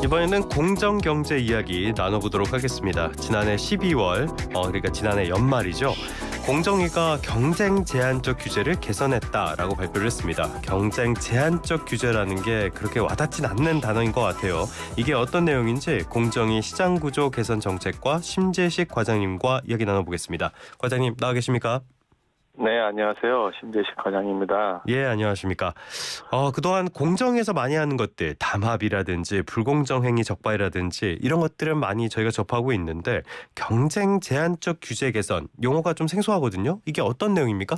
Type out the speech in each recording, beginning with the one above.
이번에는 공정경제 이야기 나눠보도록 하겠습니다. 지난해 12월, 그러니까 지난해 연말이죠. 공정위가 경쟁 제한적 규제를 개선했다라고 발표를 했습니다. 경쟁 제한적 규제라는 게 그렇게 와닿진 않는 단어인 것 같아요. 이게 어떤 내용인지 공정위 시장구조 개선 정책과 심재식 과장님과 이야기 나눠보겠습니다. 과장님 나와 계십니까? 네, 안녕하세요. 심재식 과장입니다. 예, 안녕하십니까. 그동안 공정에서 많이 하는 것들, 담합이라든지 불공정 행위 적발이라든지 이런 것들은 많이 저희가 접하고 있는데 경쟁 제한적 규제 개선, 용어가 좀 생소하거든요. 이게 어떤 내용입니까?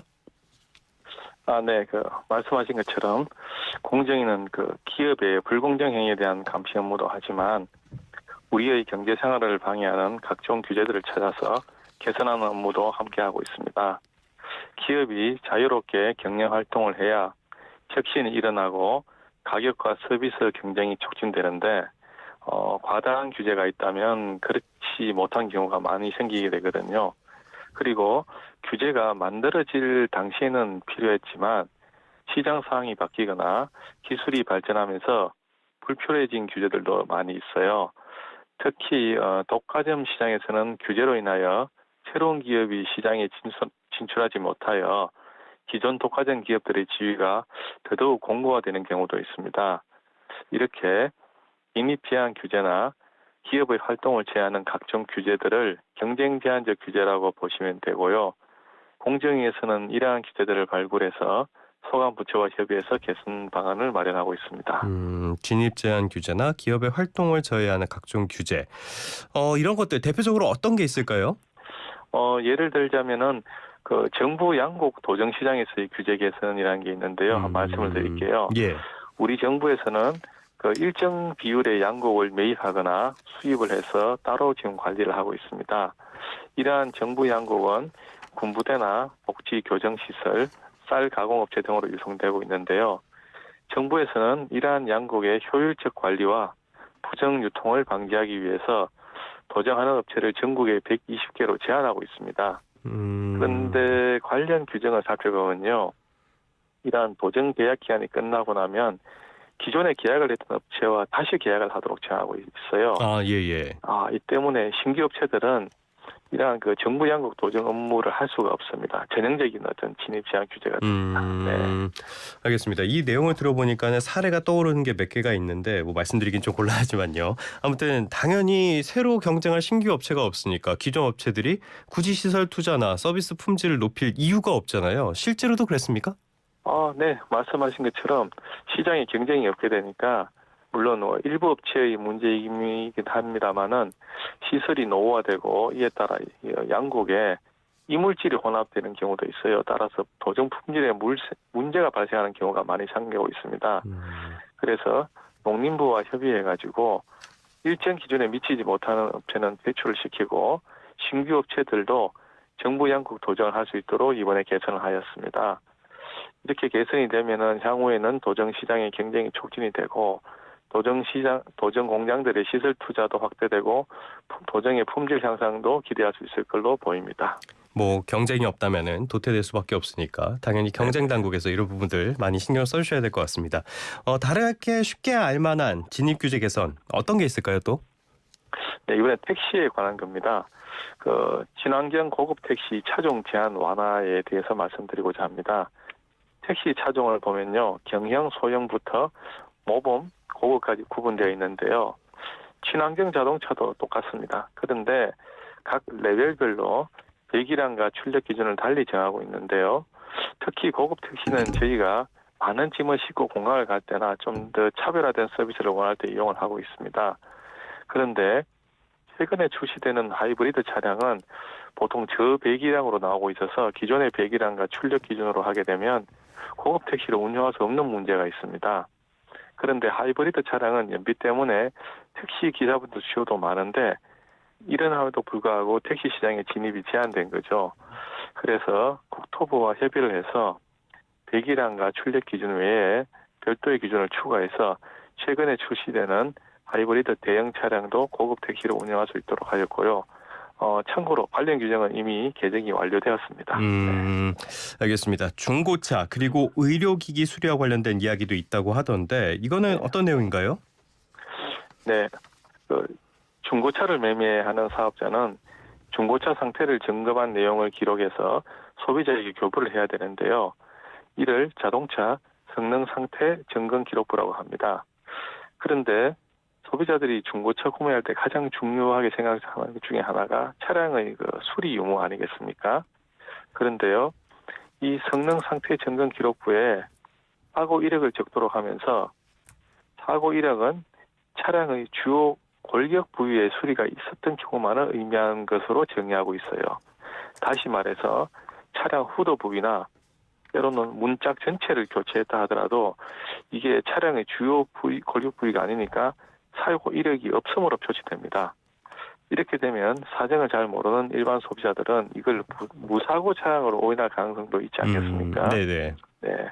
네, 말씀하신 것처럼 공정위는 기업의 불공정 행위에 대한 감시 업무도 하지만 우리의 경제 생활을 방해하는 각종 규제들을 찾아서 개선하는 업무도 함께하고 있습니다. 기업이 자유롭게 경영 활동을 해야 혁신이 일어나고 가격과 서비스 경쟁이 촉진되는데 과다한 규제가 있다면 그렇지 못한 경우가 많이 생기게 되거든요. 그리고 규제가 만들어질 당시에는 필요했지만 시장 상황이 바뀌거나 기술이 발전하면서 불필요해진 규제들도 많이 있어요. 특히 독과점 시장에서는 규제로 인하여 새로운 기업이 시장에 진출하지 못하여 기존 독과점 기업들의 지위가 더더욱 공고화되는 경우도 있습니다. 이렇게 인입 제한 규제나 기업의 활동을 제한하는 각종 규제들을 경쟁 제한적 규제라고 보시면 되고요. 공정위에서는 이러한 규제들을 발굴해서 소관 부처와 협의해서 개선 방안을 마련하고 있습니다. 진입 제한 규제나 기업의 활동을 저해하는 각종 규제. 이런 것들 대표적으로 어떤 게 있을까요? 예를 들자면은 정부 양곡 도정 시장에서의 규제 개선이라는 게 있는데요. 말씀을 드릴게요. 예. 우리 정부에서는 일정 비율의 양곡을 매입하거나 수입을 해서 따로 지금 관리를 하고 있습니다. 이러한 정부 양곡은 군부대나 복지 교정시설, 쌀 가공업체 등으로 유통되고 있는데요. 정부에서는 이러한 양곡의 효율적 관리와 부정 유통을 방지하기 위해서 도정하는 업체를 전국에 120개로 제한하고 있습니다. 그런데 관련 규정을 살펴보면요. 이러한 도정 계약 기한이 끝나고 나면 기존에 계약을 했던 업체와 다시 계약을 하도록 제한하고 있어요. 예. 이 때문에 신규 업체들은 이러한 정부 양곡 도정 업무를 할 수가 없습니다. 전형적인 어떤 진입 제한 규제가 됩니다. 네. 알겠습니다. 이 내용을 들어보니까 사례가 떠오르는 게 몇 개가 있는데 말씀드리긴 좀 곤란하지만요. 아무튼 당연히 새로 경쟁할 신규 업체가 없으니까 기존 업체들이 굳이 시설 투자나 서비스 품질을 높일 이유가 없잖아요. 실제로도 그랬습니까? 네. 말씀하신 것처럼 시장에 경쟁이 없게 되니까 물론 일부 업체의 문제이긴 합니다만은 시설이 노후화되고 이에 따라 양곡에 이물질이 혼합되는 경우도 있어요. 따라서 도정 품질에 문제가 발생하는 경우가 많이 생기고 있습니다. 그래서 농림부와 협의해가지고 일정 기준에 미치지 못하는 업체는 배출을 시키고 신규 업체들도 정부 양곡 도정을 할 수 있도록 이번에 개선을 하였습니다. 이렇게 개선이 되면은 향후에는 도정 시장의 경쟁이 촉진이 되고 도정 공장들의 시설 투자도 확대되고 도정의 품질 향상도 기대할 수 있을 걸로 보입니다. 경쟁이 없다면은 도태될 수밖에 없으니까 당연히 경쟁 당국에서 이런 부분들 많이 신경 써주셔야 될 것 같습니다. 다르게 쉽게 알만한 진입 규제 개선 어떤 게 있을까요 또? 네, 이번에 택시에 관한 겁니다. 친환경 고급 택시 차종 제한 완화에 대해서 말씀드리고자 합니다. 택시 차종을 보면요, 경형, 소형부터 모범, 고급까지 구분되어 있는데요. 친환경 자동차도 똑같습니다. 그런데 각 레벨별로 배기량과 출력 기준을 달리 정하고 있는데요. 특히 고급 택시는 저희가 많은 짐을 싣고 공항을 갈 때나 좀 더 차별화된 서비스를 원할 때 이용을 하고 있습니다. 그런데 최근에 출시되는 하이브리드 차량은 보통 저배기량으로 나오고 있어서 기존의 배기량과 출력 기준으로 하게 되면 고급 택시를 운영할 수 없는 문제가 있습니다. 그런데 하이브리드 차량은 연비 때문에 택시 기사분들 수요도 많은데 이런함에도 불구하고 택시 시장의 진입이 제한된 거죠. 그래서 국토부와 협의를 해서 배기량과 출력 기준 외에 별도의 기준을 추가해서 최근에 출시되는 하이브리드 대형 차량도 고급 택시로 운영할 수 있도록 하였고요. 참고로 관련 규정은 이미 개정이 완료되었습니다. 알겠습니다. 중고차 그리고 의료기기 수리와 관련된 이야기도 있다고 하던데 이거는 어떤 내용인가요? 네, 중고차를 매매하는 사업자는 중고차 상태를 점검한 내용을 기록해서 소비자에게 교부를 해야 되는데요. 이를 자동차 성능 상태 점검 기록부라고 합니다. 그런데 소비자들이 중고차 구매할 때 가장 중요하게 생각하는 것 중에 하나가 차량의 수리 유무 아니겠습니까? 그런데요, 이 성능 상태 점검 기록부에 사고 이력을 적도록 하면서 사고 이력은 차량의 주요 골격 부위에 수리가 있었던 경우만을 의미하는 것으로 정의하고 있어요. 다시 말해서 차량 후드 부위나 때로는 문짝 전체를 교체했다 하더라도 이게 차량의 주요 부위, 골격 부위가 아니니까 사고 이력이 없음으로 표시됩니다. 이렇게 되면 사정을 잘 모르는 일반 소비자들은 이걸 무사고 차량으로 오인할 가능성도 있지 않겠습니까? 네네. 네.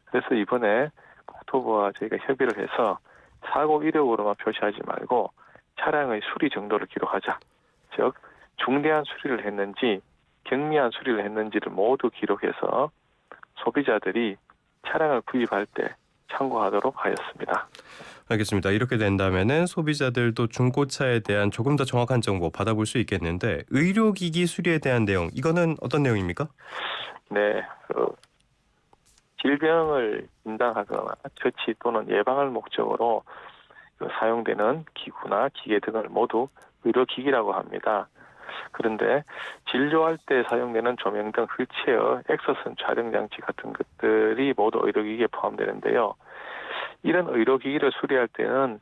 그래서 이번에 국토부와 저희가 협의를 해서 사고 이력으로만 표시하지 말고 차량의 수리 정도를 기록하자. 즉 중대한 수리를 했는지 경미한 수리를 했는지를 모두 기록해서 소비자들이 차량을 구입할 때 참고하도록 하였습니다. 알겠습니다. 이렇게 된다면은 소비자들도 중고차에 대한 조금 더 정확한 정보 받아볼 수 있겠는데 의료기기 수리에 대한 내용 이거는 어떤 내용입니까? 네, 질병을 진단하거나 처치 또는 예방을 목적으로 사용되는 기구나 기계 등을 모두 의료기기라고 합니다. 그런데 진료할 때 사용되는 조명 등 휠체어, 엑서선 촬영 장치 같은 것들이 모두 의료기기에 포함되는데요. 이런 의료기기를 수리할 때는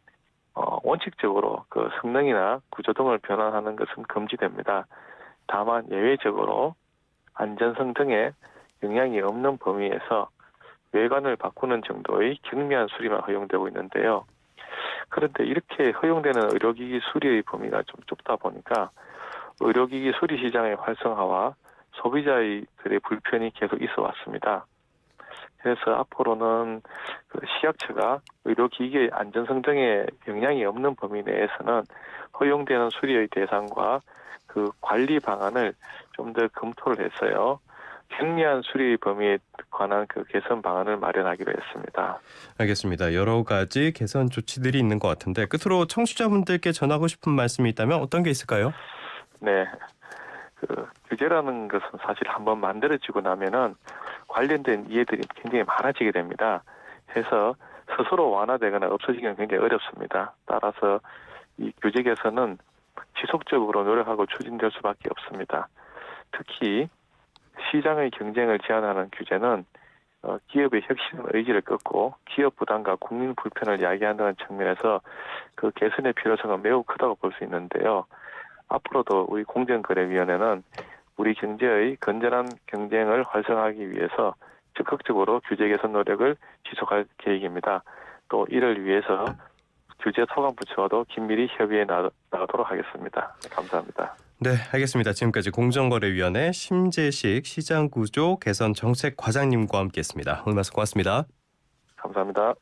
원칙적으로 성능이나 구조 등을 변환하는 것은 금지됩니다. 다만 예외적으로 안전성 등에 영향이 없는 범위에서 외관을 바꾸는 정도의 경미한 수리만 허용되고 있는데요. 그런데 이렇게 허용되는 의료기기 수리의 범위가 좀 좁다 보니까 의료기기 수리 시장의 활성화와 소비자들의 불편이 계속 있어 왔습니다. 그래서 앞으로는 시약처가 의료기기의 안전성 등에 영향이 없는 범위 내에서는 허용되는 수리의 대상과 그 관리 방안을 좀 더 검토를 했어요. 경미한 수리 범위에 관한 개선 방안을 마련하기로 했습니다. 알겠습니다. 여러 가지 개선 조치들이 있는 것 같은데 끝으로 청취자분들께 전하고 싶은 말씀이 있다면 어떤 게 있을까요? 네, 규제라는 것은 사실 한번 만들어지고 나면은 관련된 이해들이 굉장히 많아지게 됩니다. 해서 스스로 완화되거나 없어지기는 굉장히 어렵습니다. 따라서 이 규제 개선은 지속적으로 노력하고 추진될 수밖에 없습니다. 특히 시장의 경쟁을 제한하는 규제는 기업의 혁신 의지를 꺾고 기업 부담과 국민 불편을 야기한다는 측면에서 그 개선의 필요성은 매우 크다고 볼 수 있는데요. 앞으로도 우리 공정거래위원회는 우리 경제의 건전한 경쟁을 활성화하기 위해서 적극적으로 규제 개선 노력을 지속할 계획입니다. 또 이를 위해서 규제 소관부처와도 긴밀히 협의해 나가도록 하겠습니다. 감사합니다. 네, 알겠습니다. 지금까지 공정거래위원회 심재식 시장구조 개선 정책과장님과 함께했습니다. 오늘 말씀 고맙습니다. 감사합니다.